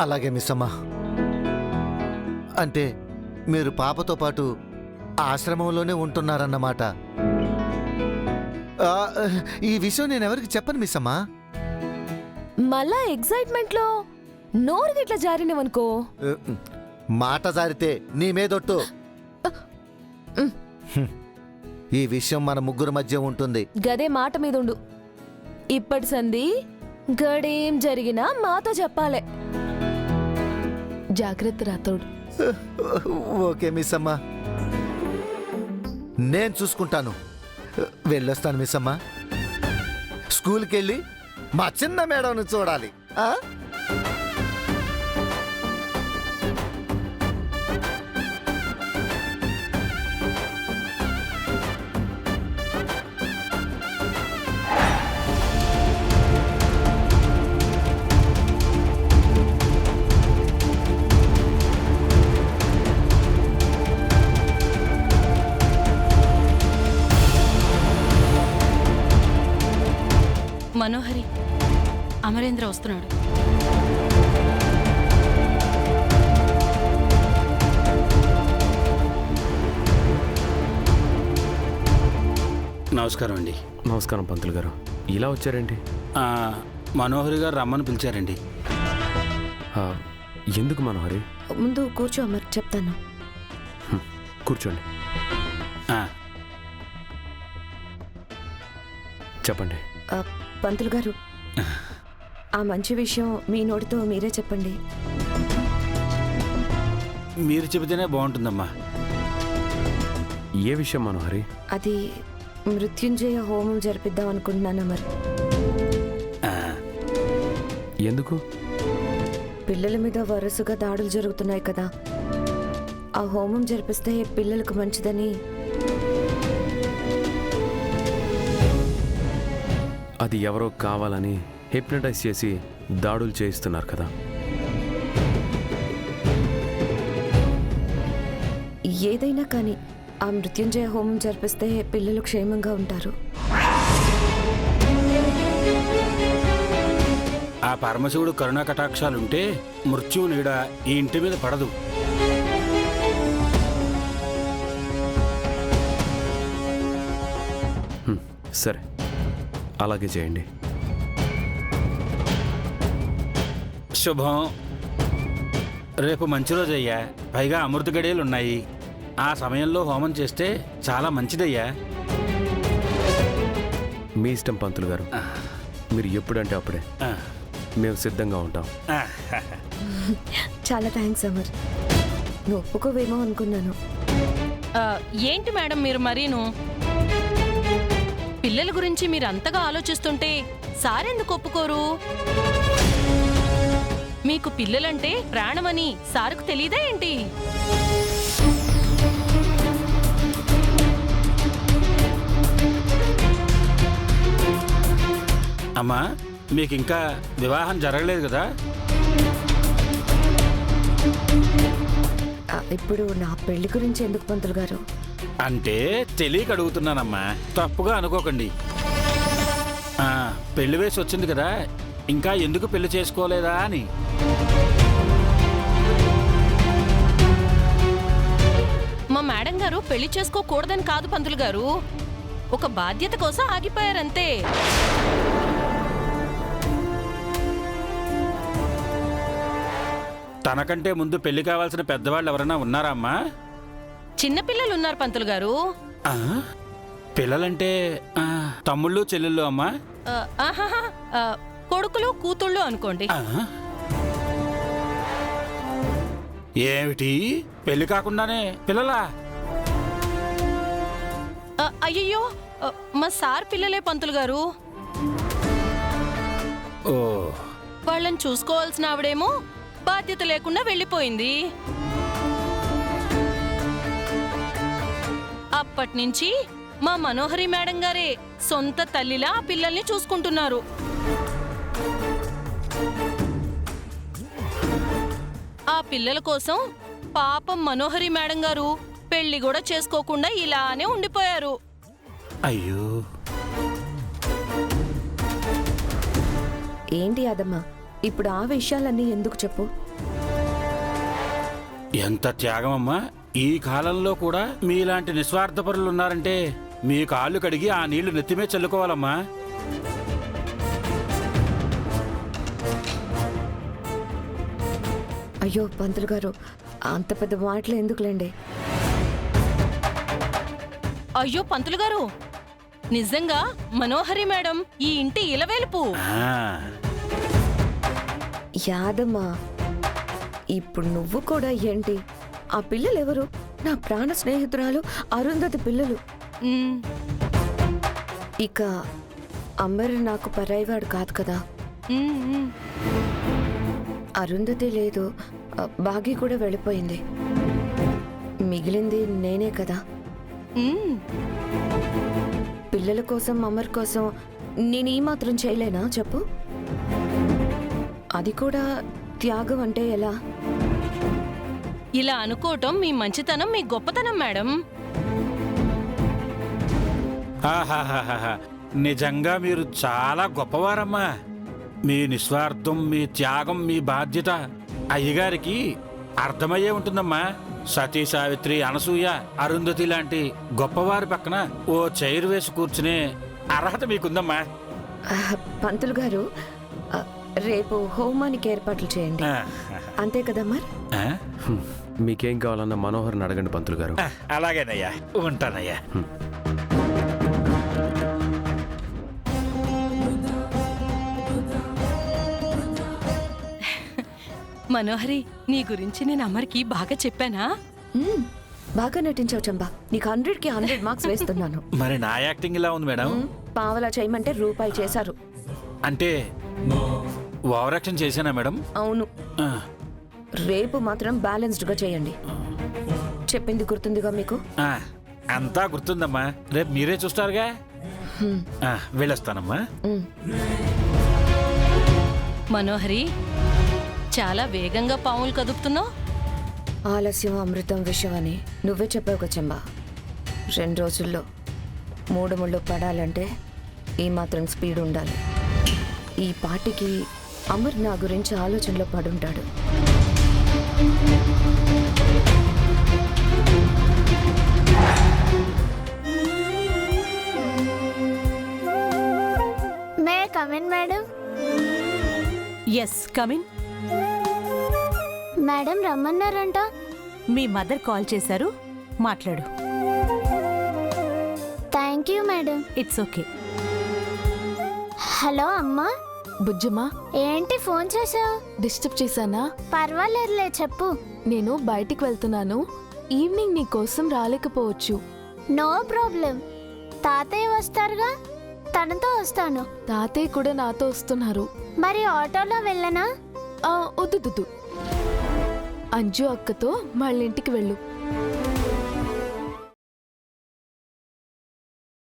అలాగే మిస్ అమ్మా. అంటే మీరు పాపతో పాటు ఆశ్రమంలోనే ఉంటున్నారన్నమాట. ఈ విషయం నేను ఎవరికి చెప్పను మిస్ అమ్మా. మళ్ళా ఎగ్జైట్మెంట్ లో నోరు గిట్లా జారినవనుకో, మాట జారితే నీ మీదొట్టు. ఈ విషయం మన ముగ్గురు మధ్య ఉంటుంది. గదే మాట మీద ఉండు. ఇప్పటి సంధి గడేం జరిగినా మాతో చెప్పాలే. జాగ్రత్త రాతోడు. ఓకే మిస్ అమ్మా, నేను చూసుకుంటాను. వెళ్ళొస్తాను మిస్ అమ్మా. స్కూల్కి వెళ్ళి మా చిన్న మేడంను చూడాలి. మనోహరి, అమరేంద్ర వస్తున్నాడు. నమస్కారం అండి. నమస్కారం పంతులు గారు. ఇలా వచ్చారేంటి? మనోహరి గారు రమ్మని పిలిచారండి. ఎందుకు మనోహరి? ముందు కూర్చో అమర్, చెప్తాను. కూర్చోండి. చెప్పండి. పంతులు గారు, ఆ మంచి విషయం మీ నోటితో మీరే చెప్పండి. మీరు చెబితేనే బాగుంటుందమ్మా. ఏ విషయం మనోహరి? అది మృత్యుంజయ హోమం జరిపిద్దాం అనుకుంటున్నాను అమర్. ఎందుకు? పిల్లల మీద వరుసగా దాడులు జరుగుతున్నాయి కదా, ఆ హోమం జరిపిస్తే పిల్లలకు మంచిదని. అది ఎవరో కావాలని హిప్నటైజ్ చేసి దాడులు చేయిస్తున్నారు కదా. ఏదైనా కానీ ఆ మృత్యుంజయ హోమం జరిపిస్తే పిల్లలు క్షేమంగా ఉంటారు. ఆ పరమశివుడు కరుణా కటాక్షాలుంటే మృత్యువు నీడ ఈ ఇంటి మీద పడదు. సరే, అలాగే చేయండి. శుభం. రేపు మంచి రోజయ్యా, పైగా అమృత గడియలున్నాయి. ఆ సమయంలో హోమం చేస్తే చాలా మంచిదయ్యా. మీ ఇష్టం పంతులు గారు, మీరు ఎప్పుడంటే అప్పుడే. మేము సిద్ధంగా ఉంటాం. చాలా థ్యాంక్స్ అమర్. నువ్వు ఒప్పుకోవేమో అనుకున్నాను. ఏంటి మేడం మీరు మరీను? పిల్లల గురించి మీరు అంతగా ఆలోచిస్తుంటే సారెందుకు ఒప్పుకోరు? మీకు పిల్లలంటే ప్రాణమని సారుకు తెలీదా ఏంటి? అమ్మా, మీకు ఇంకా వివాహం జరగలేదు కదా? ఇప్పుడు నా పెళ్లి గురించి ఎందుకు పంతులు గారు? అంటే తెలియక అడుగుతున్నానమ్మా, తప్పుగా అనుకోకండి. పెళ్లి వయసు వచ్చింది కదా, ఇంకా ఎందుకు పెళ్లి చేసుకోలేదా అని. మా మేడం గారు పెళ్లి చేసుకోకూడదని కాదు పంతులు గారు, ఒక బాధ్యత కోసం ఆగిపోయారంతే. తనకంటే ముందు పెళ్లి కావాల్సిన పెద్దవాళ్ళు ఎవరైనా ఉన్నారా అమ్మా? చిన్నపిల్లలున్నారు పంతులు గారు. పిల్లలంటే తమ్ముళ్ళు చెల్లెళ్ళు అమ్మా? కొడుకులు కూతుళ్ళు అనుకోండి. ఏమిటి, పెళ్లి కాకుండానే పిల్లలా? అయ్యయ్యో, మా సార్ పిల్లలే పంతులు గారు. ఓ, వాళ్ళని చూసుకోవాల్సిన ఆవిడేమో బాధ్యత లేకుండా వెళ్ళిపోయింది. అప్పటినుంచి మా మనోహరి మేడం గారే సొంత తల్లిలా ఆ పిల్లల్ని చూసుకుంటున్నారు. ఆ పిల్లల కోసం పాపం మనోహరి మేడం గారు పెళ్లి కూడా చేసుకోకుండా ఇలానే ఉండిపోయారు. అయ్యో. ఏంటి యాదమ్మ, ఇప్పుడు ఆ విషయాలన్నీ ఎందుకు చెప్పు? ఎంత త్యాగమమ్మా! ఈ కాలంలో కూడా మీలాంటి నిస్వార్థపరులు ఉన్నారంటే మీ కాళ్ళు కడిగి ఆ నీళ్లు నెత్తిమే చల్లుకోవాలమ్మా. అయ్యో పంతులు గారు, అంత పెద్ద మాటలు ఎందుకులేండి. అయ్యో పంతులు గారు, నిజంగా మనోహరి మేడం ఈ ఇంటి ఇలవేలుపు. ఆ, యాదమ్మా, ఇప్పుడు నువ్వు కూడా ఏంటి? ఆ పిల్లలు ఎవరు? నా ప్రాణ స్నేహితురాలు అరుంధతి పిల్లలు. ఉమ్, ఇక అమర్ నాకు పరాయివాడు కాదు కదా. ఉమ్, ఉమ్. అరుంధతి లేదు, బాగి కూడా వెళ్ళిపోయింది. మిగిలింది నేనే కదా. ఉమ్. పిల్లల కోసం అమర్ కోసం నేను ఈ మాత్రం చేయలేనా చెప్పు? అది కూడా త్యాగం అంటే ఎలా? ఇలా అనుకోవటం మీ మంచితనం, మీ గొప్పతనం మేడం. ఆహాహాహా. నిజంగా మీరు చాలా గొప్పవారమ్మా. మీ నిస్వార్థం, మీ త్యాగం, మీ బాధ్యత అయ్యగారికి అర్థమయ్యే ఉంటుందమ్మా. సతీ సావిత్రి, అనసూయ, అరుంధతి లాంటి గొప్పవారి పక్కన ఓ చైర్ వేసి కూర్చునే అర్హత మీకుందమ్మా. పంతులు గారు, రేపు హోమానికి ఏర్పాట్లు చేయండి. ఆ, అంతే కదా అమర్? ఆ? మీకేం కావాలన్నా మనోహర్ని అడగండి పంతులు గారు. అలాగేనయ్యా, ఉంటానయ్యా. మనోహరి, నీ గురించి నేను అమర్కి బాగా చెప్పానా? మ్మ్. బాగా నటించావు చంబా. నీకు 100కి 100 మార్క్స్ వేస్తున్నాను. మరి నా యాక్టింగ్ ఇలా ఉంది మేడం? పావలా చేయమంటే రూపాయి చేశారు. అంటే ఓవర్ యాక్షన్ చేశానా మేడం? అవును. ఆ, రేపు మాత్రం బ్యాలెన్స్డ్ గా చేయండి. చెప్పింది గుర్తుందిగా మీకు? ఆ, అంతా గుర్తుందమ్మా. రేపు మీరే చూస్తారుగా. ఆ, వెళ్ళొస్తానమ్మా. మ్మ్. మనోహరి, చాలా వేగంగా పాములు కదుపుతున్నావు. ఆలస్యం అమృతం విషయం అని నువ్వే చెప్పావు చంబా. 2 రోజుల్లో 3 ముళ్ళు పడాలంటే ఈ మాత్రం స్పీడ్ ఉండాలి. ఈ పాటికి అమర్ నా గురించి ఆలోచనలో పడుంటాడు. May come in madam. Yes come in. Madam రమ్మన్నారంట. మీ మదర్ కాల్ చేశారు, మాట్లాడు. Thank you madam. It's okay. Hello అమ్మా. బుజ్జమ్మా, ఏంటి ఫోన్ చేసావు? డిస్టర్బ్ చేశానా? పర్వాలేదులే, చెప్పు. నేను బయటికి వెళ్తున్నాను, ఈవినింగ్ నీ కోసం రాలేకపోవచ్చు. No problem. తాతయ్య వస్తారుగా, తనతో వస్తాను. తాతయ్య కూడా నాతో వస్తున్నారు. మరి ఆటోలో వెళ్ళనా? వద్దు, అంజు అక్కతో వాళ్ళ ఇంటికి వెళ్ళు.